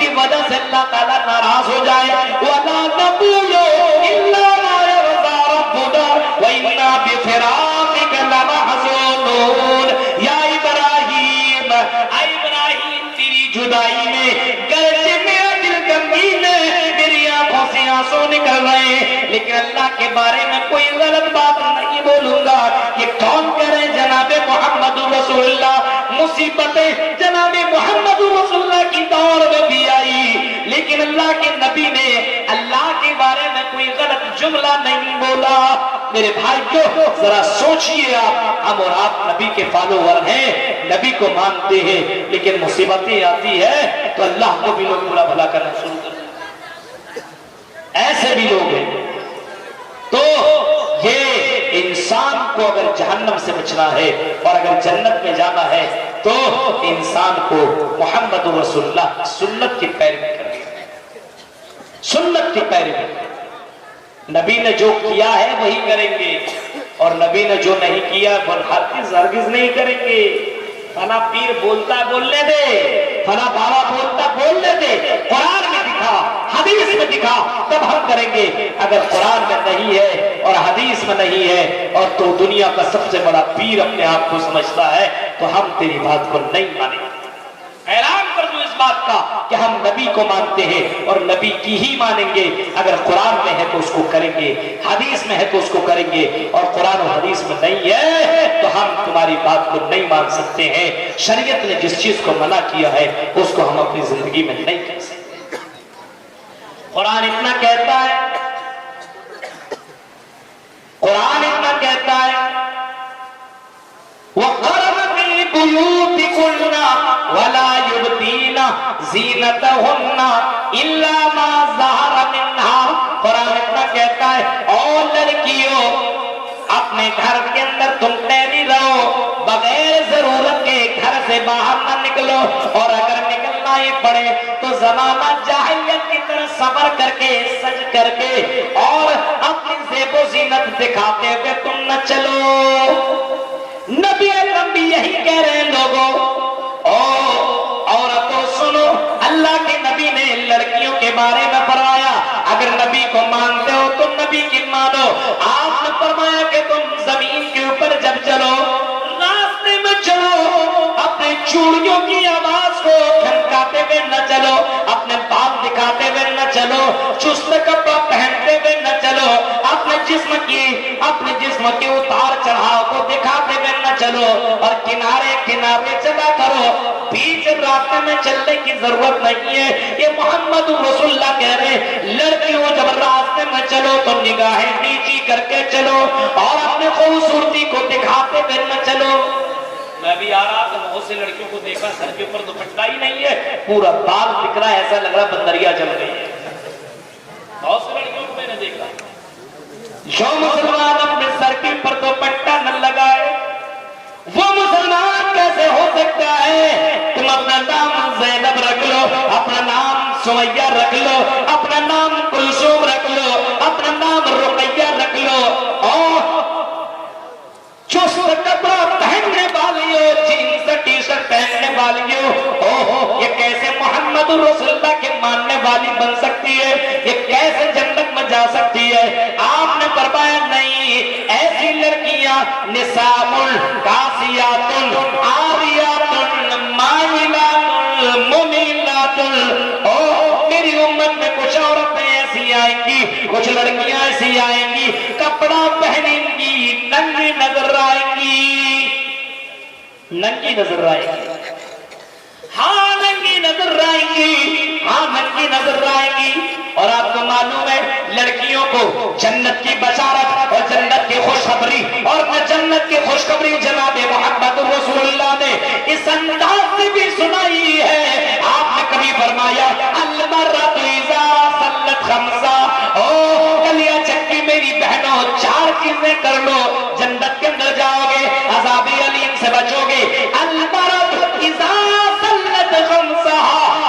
کی وجہ سے اللہ تعالیٰ ناراض ہو جائے. وَلَا نَقُولُ إِلَّا مَا يَرْضَى رَبُّنَا وَإِنَّا بِفِرَاقِكَ لَمَحْزُونُونَ. یا ابراہیم، اے ابراہیم تیری جدائی میں گرچہ میرا دل غمگین ہے، میری آنکھوں سے آنسو نکل رہے ہیں، لیکن اللہ کے بارے میں کوئی غلط بات نہیں بولوں گا. یہ کون کرے جناب محمد رسول اللہ؟ مصیبتیں جناب محمد رسول اللہ کی دور میں بھی آئی، لیکن اللہ کے نبی نے اللہ کے بارے میں کوئی غلط جملہ نہیں بولا. میرے بھائیو ذرا سوچئے، ہم اور آپ نبی کے فالوور ہیں، نبی کو مانتے ہیں، لیکن مصیبتیں آتی ہے تو اللہ کو بھی لوگ برا بھلا کرنا شروع کر دیتے ہیں. ایسے بھی لوگ ہیں. تو یہ انسان کو اگر جہنم سے بچنا ہے اور اگر جنت میں جانا ہے تو انسان کو محمد رسول اللہ سنت کی پیروی کرنی ہے. سنت کی پیروی. نبی نے جو کیا ہے وہی کریں گے، اور نبی نے جو نہیں کیا وہ ہرگز نہیں کریں گے. فلاں پیر بولتا بولنے دے، فلاں بابا بولتا بولنے دے. قرآن میں دکھا، حدیث میں دکھا، تب ہم کریں گے. اگر قرآن میں نہیں ہے اور حدیث میں نہیں ہے اور تو دنیا کا سب سے بڑا پیر اپنے آپ کو سمجھتا ہے تو ہم تیری بات کو نہیں مانیں گے. اعلان کر دو اس بات کا کہ ہم نبی کو مانتے ہیں اور نبی کی ہی مانیں گے. اگر قرآن میں ہے تو اس کو کریں گے، حدیث میں ہے تو اس کو کریں گے، اور قرآن و حدیث میں نہیں ہے تو ہم تمہاری بات کو نہیں مان سکتے ہیں. شریعت نے جس چیز کو منع کیا ہے اس کو ہم اپنی زندگی میں نہیں کر سکتے. قرآن اتنا کہتا ہے، قرآن اتنا کہتا ہے وَقَرَنَ فِي بُيُوتِكُنَّ وَلَا يُبْدِينَ زِينَتَهُنَّ إِلَّا مَا ظَهَرَ مِنْهَا. قرآن اتنا کہتا ہے اور لڑکیوں اپنے گھر کے اندر تم ٹہری رہو، بغیر ضرورت کے گھر سے باہر نہ نکلو، اور اگر نکلنا ہی پڑے تو زمانہ جاہلیت کی طرح صبر کر کے سج کر کے اور اپنی زیب و زینت دکھاتے ہوئے تم نہ چلو. نبی اکرم بھی یہی کہہ رہے ہیں لوگوں، عورتوں سنو، اللہ کے نبی نے لڑکیوں کے بارے میں فرمایا اگر نبی کو مانتے ہو تو نبی کی مانو. آپ نے فرمایا کہ تم زمین کے اوپر جب چلو، راستے میں چلو، اپنے چوڑیوں کی آواز کو کھنکاتے ہوئے نہ چلو، اپنے بال دکھاتے ہوئے نہ چلو، چست کپڑا پہنتے ہوئے نہ چلو، اپنے جسم کے اتار چڑھاؤ کو دکھاتے ہوئے نہ چلو، اور کنارے کنارے چلا کرو. بیچ راستے میں چلنے کی ضرورت نہیں ہے. یہ محمد رسول اللہ کہہ رہے ہیں لڑکیوں جب راستے میں چلو تو نگاہیں نیچی کر کے چلو اور اپنے خوبصورتی کو دکھاتے ہوئے نہ چلو. میں بھی آ رہا تھا، بہت سے لڑکیوں کو دیکھا سر کے اوپر دوپٹہ ہی نہیں ہے، پورا بال دکھ رہا ہے، ایسا لگ رہا بندریا چل رہی ہے. بہت سے لڑکیوں کو میں نے دیکھا. جو مسلمان اپنے سر کے اوپر دوپٹہ نہ لگائے وہ مسلمان کیسے ہو سکتا ہے؟ تم اپنا نام زینب رکھ لو، اپنا نام سمیہ رکھ لو، اپنا نام کلثوم رکھ لو، اپنا نام رقیہ رکھ لو، اور چست کپڑا پہننے والی ہو، جینس ٹی شرٹ پہننے والی ہو، یہ کیسے محمد رسول اللہ کے ماننے والی بن سکتی ہے؟ یہ کیسے جنت میں جا سکتی ہے؟ آپ نے فرمایا نہیں، ایسی لڑکیاں نساء کاسیات عاریات مائلات ممیلات. میری امت میں کچھ عورتیں ایسی آئیں گی، کچھ لڑکیاں ایسی آئیں گی، کپڑا پہنیں گی، ننگی نظر آئیں گی، ننگی نظر آئیں گی. ہاں ننگی نظر آئیں گی، ہاں ننگی نظر آئیں گی. اور آپ کو معلوم ہے لڑکیوں کو جنت کی بشارت اور جنت کی خوشخبری اور جنت کی خوشخبری جناب محمد رسول اللہ نے اس انداز سے بھی سنائی ہے. آپ نے کبھی فرمایا المرأۃ اذا صلت خمسا، او کلیا چکی میری بہنوں 4 چیزیں کر لو، جنت کے اندر جاؤ گے، عذاب علیم سے بچو گے. المرأۃ اذا صلت خمسا،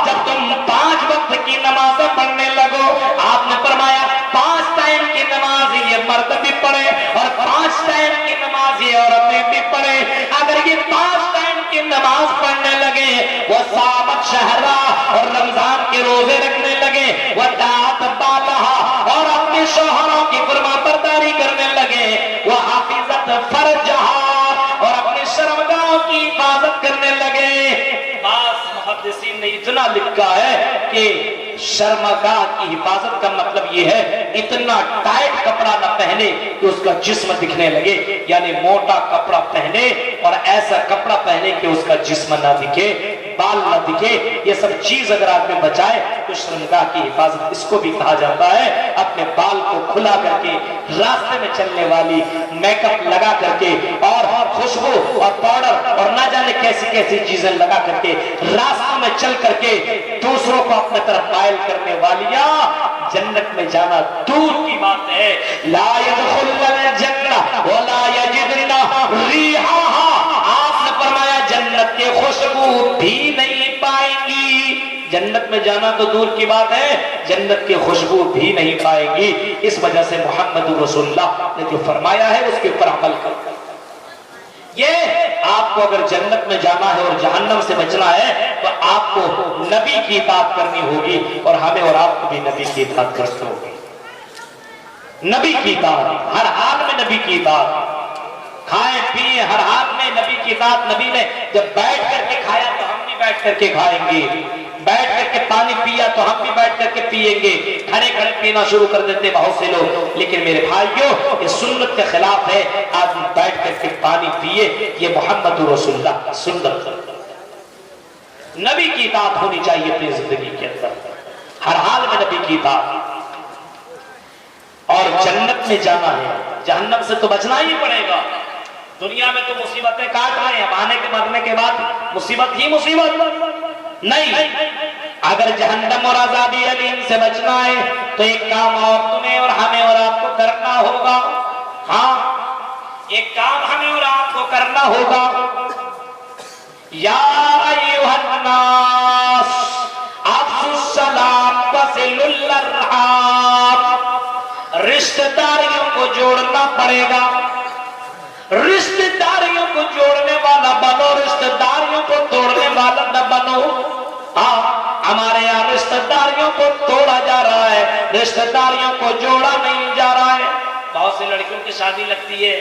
جب تم 5 وقت کی نمازیں پڑھنے لگو. آپ نے فرمایا 5 ٹائم کی نماز یہ مرد بھی پڑھے اور 5 ٹائم کی نماز یہ عورتیں بھی پڑھے. اگر یہ 5 ٹائم کی نماز پڑھنے لگے وہ وصامت شہرا، اور رمضان کے روزے رکھنے لگے، ودعت بالہا، اور اپنے شوہروں کی فرما برداری کرنے لگے، وحافظت فرجہا، اور اپنے شرمگاہوں کی حفاظت کرنے لگے۔ بعض محدثین نے اتنا لکھا ہے کہ شرمگاہ کی حفاظت کا مطلب یہ ہے اتنا ٹائٹ کپڑا نہ پہنے کہ اس کا جسم دکھنے لگے، یعنی موٹا کپڑا پہنے اور ایسا کپڑا پہنے کہ اس کا جسم نہ دکھے، بال نہ دکھے، یہ سب چیز اگر آدمی بچائے تو شرمگاہ کی حفاظت اس کو بھی کہا جاتا ہے۔ اپنے بال کو کھلا کر کے، راستے میں چلنے والی میک اپ لگا کر کے، اور خوشبو اور پاؤڈر اور نہ جانے کیسی کیسی چیزیں لگا کر کے راستوں میں چل کر کے دوسروں کو اپنے طرف مائل کرنے والیاں جنت میں جانا دور کی بات ہے۔ لا يدخلن الجنہ ولا یجدن ریحہا، آپ نے فرمایا جنت کے خوشبو بھی نہیں پائیں گی۔ جنت میں جانا تو دور کی بات ہے، جنت کے خوشبو بھی نہیں پائیں گی۔ اس وجہ سے محمد رسول اللہ نے جو فرمایا ہے اس کے اوپر عمل کرنا۔ یہ آپ کو اگر جنت میں جانا ہے اور جہنم سے بچنا ہے تو آپ کو نبی کی اطاعت کرنی ہوگی، اور ہمیں اور آپ کو بھی نبی کی اطاعت کرتے ہوگی۔ نبی کی اطاعت، ہر حال میں نبی کی اطاعت، کھائیں پیئیں ہر حال میں نبی کی اطاعت۔ نبی نے جب بیٹھ کر کے کھایا تو ہم بھی بیٹھ کر کے کھائیں گے، بیٹھ کر کے پانی پیا تو ہم بھی بیٹھ کر کے پیئیں گے۔ کھڑے کھڑے پینا شروع کر دیتے بہت سے لوگ، لیکن میرے بھائیوں یہ سنت کے خلاف ہے آدمی بیٹھ کر کے پانی پیے، یہ محمد رسول اللہ سنت۔ نبی کی اطاعت ہونی چاہیے اپنی زندگی کے اندر، ہر حال میں نبی کی اطاعت۔ اور جنت میں جانا ہے، جہنم سے تو بچنا ہی پڑے گا۔ دنیا میں تو مصیبتیں کاٹ رہے ہیں، آنے کے مرنے کے بعد مصیبت ہی مصیبت نہیں۔ اگر جہنم اور عذاب علیم سے بچنا ہے تو ایک کام اور تمہیں اور ہمیں اور آپ کو کرنا ہوگا۔ ہاں ایک کام ہمیں اور آپ کو کرنا ہوگا۔ یا ایھا الناس افشوا السلام وصلوا الارحام، رشتہ داریوں کو جوڑنا پڑے گا، رشتہ داریوں کو جوڑنے والا بنو، رشتہ داریوں کو توڑنے والا نہ بنو۔ ہاں ہمارے یہاں رشتہ داریوں کو توڑا جا رہا ہے، رشتہ داریوں کو جوڑا نہیں جا رہا ہے۔ بہت سی لڑکیوں کی شادی لگتی ہے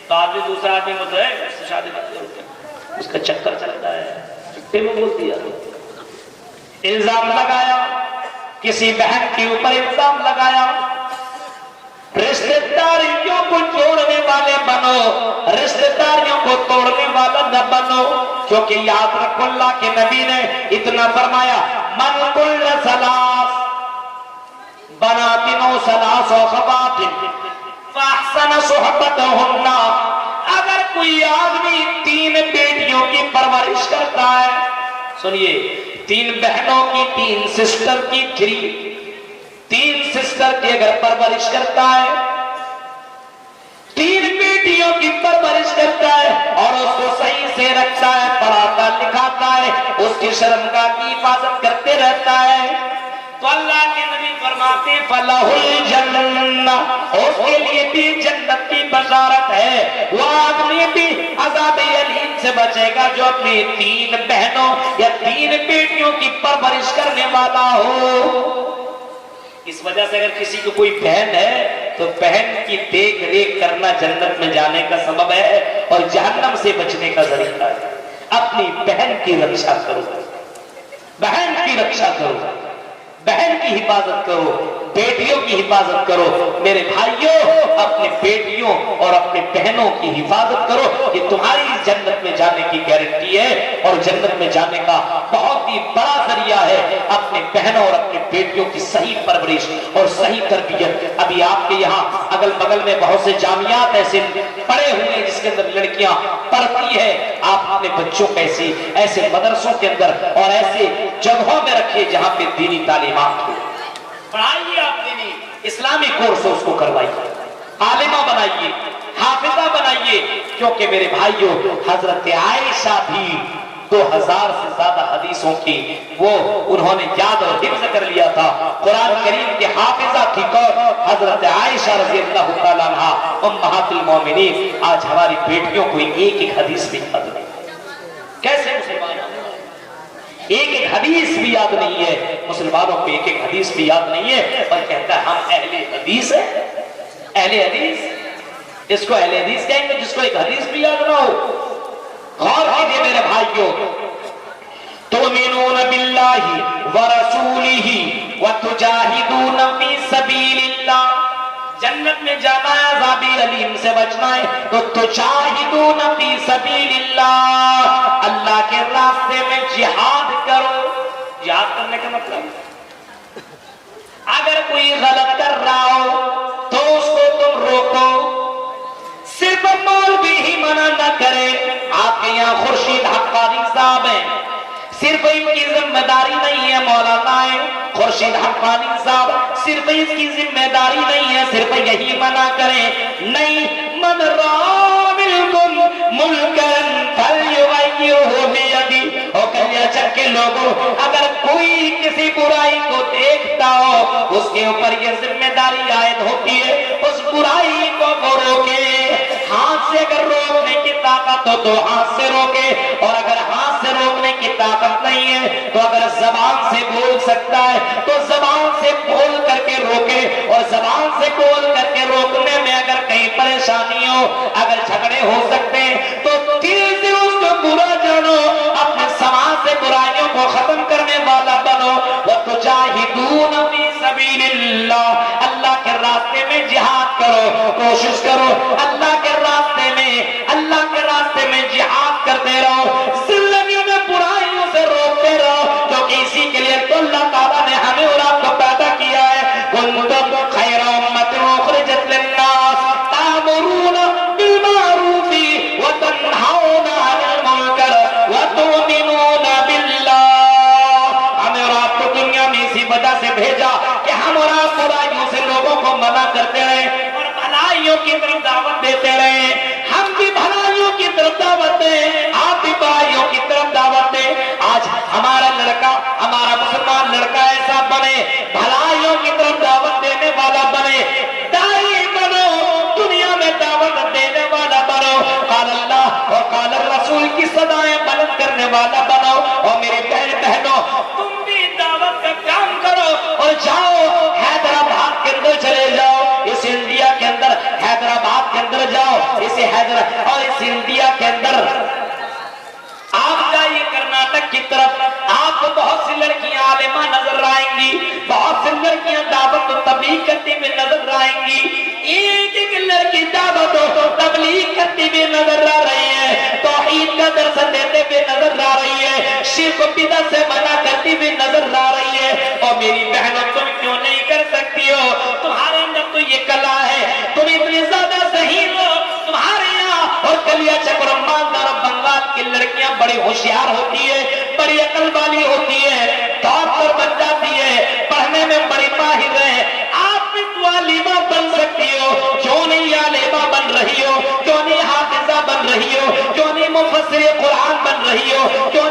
تو آدمی دوسرا آدمی بولتا ہے اس سے شادی لگتی ہے، اس کا چکر چلتا ہے، چٹے میں بول دیا، الزام لگایا، کسی بہن کے اوپر الزام لگایا۔ رشتہ داریوں کو جوڑنے والے بنو، رشتہ داریوں کو توڑنے والا نہ بنو، کیونکہ یاد رکھو اللہ کے نبی نے اتنا فرمایا من کل ثلاث بنات و ثلاث خوات فاحسن صحبتہن، اگر کوئی آدمی 3 بیٹیوں کی پرورش کرتا ہے، سنیے 3 بہنوں کی، 3 سسٹر کی، 3 سسٹر کی اگر پرورش کرتا ہے، 3 بیٹیوں کی پرورش کرتا ہے اور اس کو صحیح سے رکھتا ہے، پڑھاتا لکھاتا ہے، اس کی شرمگاہ کی حفاظت کرتے رہتا ہے، تو اللہ کے نبی فرماتے فَلَهُ الْجَنَّةُ، اس کے لیے بھی جنت کی بشارت ہے۔ وہ آدمی بھی عذاب علیم سے بچے گا جو اپنی 3 بہنوں یا 3 بیٹیوں کی پرورش کرنے والا ہو۔ اس وجہ سے اگر کسی کو کوئی بہن ہے تو بہن کی دیکھ ریکھ کرنا جنت میں جانے کا سبب ہے اور جہنم سے بچنے کا ذریعہ ہے۔ اپنی بہن کی رکشا کرو، بہن کی رکشا کرو، بہن کی حفاظت کرو، بیٹیوں کی حفاظت کرو۔ میرے بھائیوں اپنے بیٹیوں اور اپنے بہنوں کی حفاظت کرو، یہ تمہاری جنت میں جانے کی گارنٹی ہے اور جنت میں جانے کا بہت ہی بڑا ذریعہ ہے اپنے بہنوں اور اپنے بیٹیوں کی صحیح پرورش اور صحیح تربیت۔ ابھی آپ کے یہاں اگل بغل میں بہت سے جامعات ایسے پڑے ہوئے ہیں جس کے اندر لڑکیاں پڑھتی ہیں، آپ اپنے بچوں کو ایسے مدرسوں کے اندر اور ایسے جگہوں میں رکھیں جہاں پہ دینی تعلیمات ہو، پڑھائیے، آپ دینی اسلامی کورس اس کو کروائیے، عالمہ بنائیے، حافظہ بنائیے، کیونکہ میرے بھائیوں حضرت عائشہ بھی 2000 سے زیادہ حدیثوں کی وہ انہوں نے یاد اور حفظ کر لیا تھا۔ قرآن کریم کے حافظہ تھی کون؟ حضرت عائشہ رضی اللہ تعالیٰ عنہ امہات المومنین۔ آج ہماری بیٹیوں کو ایک ایک حدیث بھی یاد نہیں، کیسے مسلمان ایک ایک حدیث بھی یاد نہیں ہے، مسلمانوں کو ایک ایک حدیث بھی یاد نہیں ہے، اور کہتا ہے ہم اہل حدیث ہیں۔ اہل حدیث، اس کو اہل حدیث کہیں گے جس کو ایک حدیث بھی یاد نہ ہو؟ غور کیجئے میرے بھائیوں، تؤمنون باللہ ورسولہ وتجاہدون فی سبیل اللہ، جنت میں جانا ہے، عذاب علیم سے بچنا ہے، تو تجاہدون فی سبیل اللہ، اللہ کے راستے میں جہاد کرو۔ جہاد کرنے کا مطلب اگر کوئی غلط کر رہا ہو تو اس کو تم روکو، صرف مولوی ہی منع نہ کرے۔ آپ کے یہاں خورشید حقانی صاحب ہیں، صرف ان کی ذمہ داری نہیں ہے مولانا ہے خورشید حقانی صاحب، صرف اس کی ذمہ داری نہیں ہے صرف یہی منع کریں، نہیں، من رأى منكم منکرا فلیغیرہ بیدہ، اور کہیا چک کے لوگوں اگر کوئی کسی برائی کو دیکھتا ہو اس کے اوپر یہ ذمہ داری عائد ہوتی ہے اس برائی کو وہ روکے۔ ہاتھ سے اگر روکنے کی طاقت ہو تو ہاتھ سے روکے، اور اگر ہاتھ سے روکنے کی طاقت نہیں ہے تو اگر زبان سے بول سکتا ہے تو زبان سے بول کر کے روکے، اور زبان سے بول کر کے روکنے میں اگر کہیں پریشانی ہو، اگر جھگڑے ہو سکتے ہیں تو دل سے اس کو برا جانو، اپنے سماج سے برائیوں کو ختم کرنے والا بنو۔ وَتُجَاهِدُونَ فِي سَبِيلِ اللَّهِ، اللہ کے راستے میں جہاد کرو، کوشش کرو اللہ کے راستے میں جہاد کرتے رہو، زندگیوں میں برائیوں سے روکتے رہو، کیونکہ اسی کے لیے تو اللہ تعالیٰ نے ہمیں اور آپ کو پیدا کیا ہے۔ كُنتُمْ خَيْرَ أُمَّةٍ أُخْرِجَتْ لِلنَّاسِ تَأْمُرُونَ بِالْمَعْرُوفِ وَتَنْهَوْنَ عَنِ الْمُنكَرِ وَتُؤْمِنُونَ بِاللَّهِ، ہمیں اور آپ کو دنیا میں اسی وجہ سے بھیجا کہ ہم اور آپ برائیوں سے لوگوں کو منع کرتے رہیں اور بھلائیوں کی طرف دعوت دیتے رہیں۔ ہم بھی بھلائیوں کی طرف دعوت دیں، آپ بھی بھلائیوں کی طرف دعوت دیں۔ آج ہمارا لڑکا، ہمارا مسلمان لڑکا ایسا بنے، بھلائیوں کی طرف دعوت دینے والا بنے، داعی بنو، دنیا میں دعوت دینے والا بنو، قال اللہ اور قال الرسول کی صدائیں بلند کرنے والا بنو۔ اور میرے بہن بہنوں، تم بھی دعوت کا کام کرو اور جاؤ حیدرآباد کے اندر چلے جاؤ، اس انڈیا کے اندر حیدرآباد کے اندر جاؤ، اور اس انڈیا کے اندر آپ جائیے کرناٹک کی طرف، آپ کو بہت سی لڑکیاں عالمہ نظر آئیں گی، بہت سی لڑکیاں دعوت و تبلیغ کرتی ہوئی نظر آئیں گی، ایک ایک لڑکی دعوت و تبلیغ کرتی ہوئی نظر آ رہی ہے، توحید کا درس دیتے ہوئے نظر آ رہی ہے، شرک و بدعت سے منع کرتی ہوئی نظر آ رہی ہے۔ اور میری بہنوں تم کیوں نہیں کر سکتی ہو؟ تمہارے اندر تو یہ کلا ہے، تم اتنی زیادہ ذہین ہو، تمہارے یہاں اور کلیا چک اور مالدار اور بنگال کی لڑکیاں بڑی ہوشیار ہوتی ہے، بڑی عقل والی ہوتی ہے، ڈاکٹر بن جاتی ہے، پڑھنے میں بڑی ماہر ہے، آپ بھی تو عالمہ بن سکتی ہو، کیوں نہیں عالمہ بن رہی ہو؟ کیوں نہیں حافظہ بن رہی ہو؟ کیوں نہیں مفسر قرآن بن رہی ہو؟ کیوں